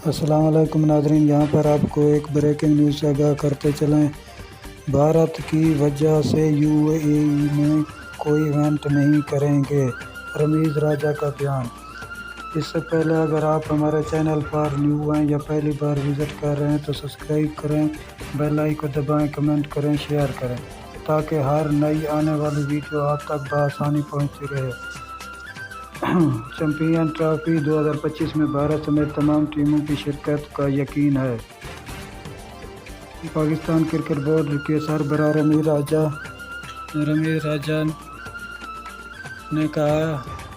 السلام علیکم ناظرین، یہاں پر آپ کو ایک بریکنگ نیوز سے آگاہ کرتے چلیں۔ بھارت کی وجہ سے UAE میں کوئی ایونٹ نہیں کریں گے، رمیز راجہ کا بیان۔ اس سے پہلے اگر آپ ہمارے چینل پر نیو ہیں یا پہلی بار وزٹ کر رہے ہیں تو سبسکرائب کریں، بیل آئیکن کو دبائیں، کمنٹ کریں، شیئر کریں تاکہ ہر نئی آنے والی ویڈیو آپ تک بآسانی پہنچتی رہے۔ چیمپئن ٹرافی 2025 میں بھارت سمیت تمام ٹیموں کی شرکت کا یقین ہے۔ پاکستان کرکٹ بورڈ کے سربراہ رمیز راجہ نے کہا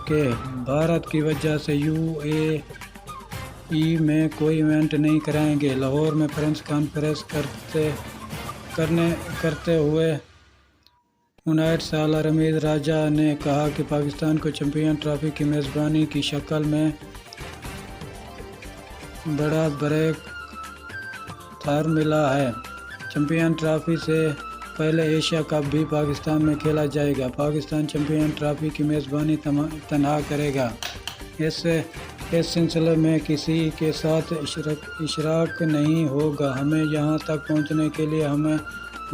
کہ بھارت کی وجہ سے UAE میں کوئی ایونٹ نہیں کرائیں گے۔ لاہور میں پریس کانفرنس کرتے ہوئے 59 سالہ رمیز راجہ نے کہا کہ پاکستان کو چیمپئن ٹرافی کی میزبانی کی شکل میں بڑا بریک تھرو ملا ہے۔ چیمپئن ٹرافی سے پہلے ایشیا کپ بھی پاکستان میں کھیلا جائے گا۔ پاکستان چیمپئن ٹرافی کی میزبانی تنہا کرے گا۔ اس سلسلے میں کسی کے ساتھ اشتراک نہیں ہوگا۔ ہمیں یہاں تک پہنچنے کے لیے ہمیں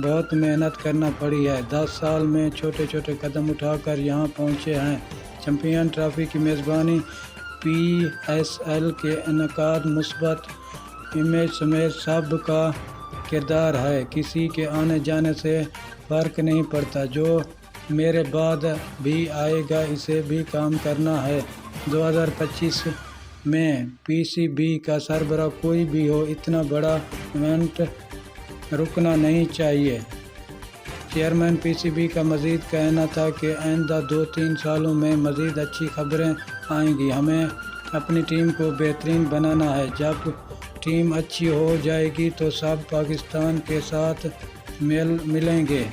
بہت محنت کرنا پڑی ہے۔ 10 سال میں چھوٹے چھوٹے قدم اٹھا کر یہاں پہنچے ہیں۔ چیمپئن ٹرافی کی میزبانی، PSL کے انعقاد، مثبت امیج سمیت سب کا کردار ہے۔ کسی کے آنے جانے سے فرق نہیں پڑتا۔ جو میرے بعد بھی آئے گا اسے بھی کام کرنا ہے۔ 2025 میں PCB کا سربراہ کوئی بھی ہو، اتنا بڑا ایونٹ رکنا نہیں چاہیے۔ چیئرمین PCB کا مزید کہنا تھا کہ آئندہ 2-3 سالوں میں مزید اچھی خبریں آئیں گی۔ ہمیں اپنی ٹیم کو بہترین بنانا ہے۔ جب ٹیم اچھی ہو جائے گی تو سب پاکستان کے ساتھ ملیں گے۔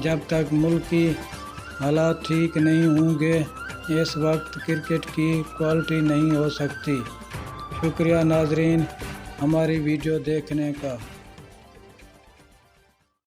جب تک ملکی حالات ٹھیک نہیں ہوں گے اس وقت کرکٹ کی کوالٹی نہیں ہو سکتی۔ شکریہ ناظرین ہماری ویڈیو دیکھنے کا۔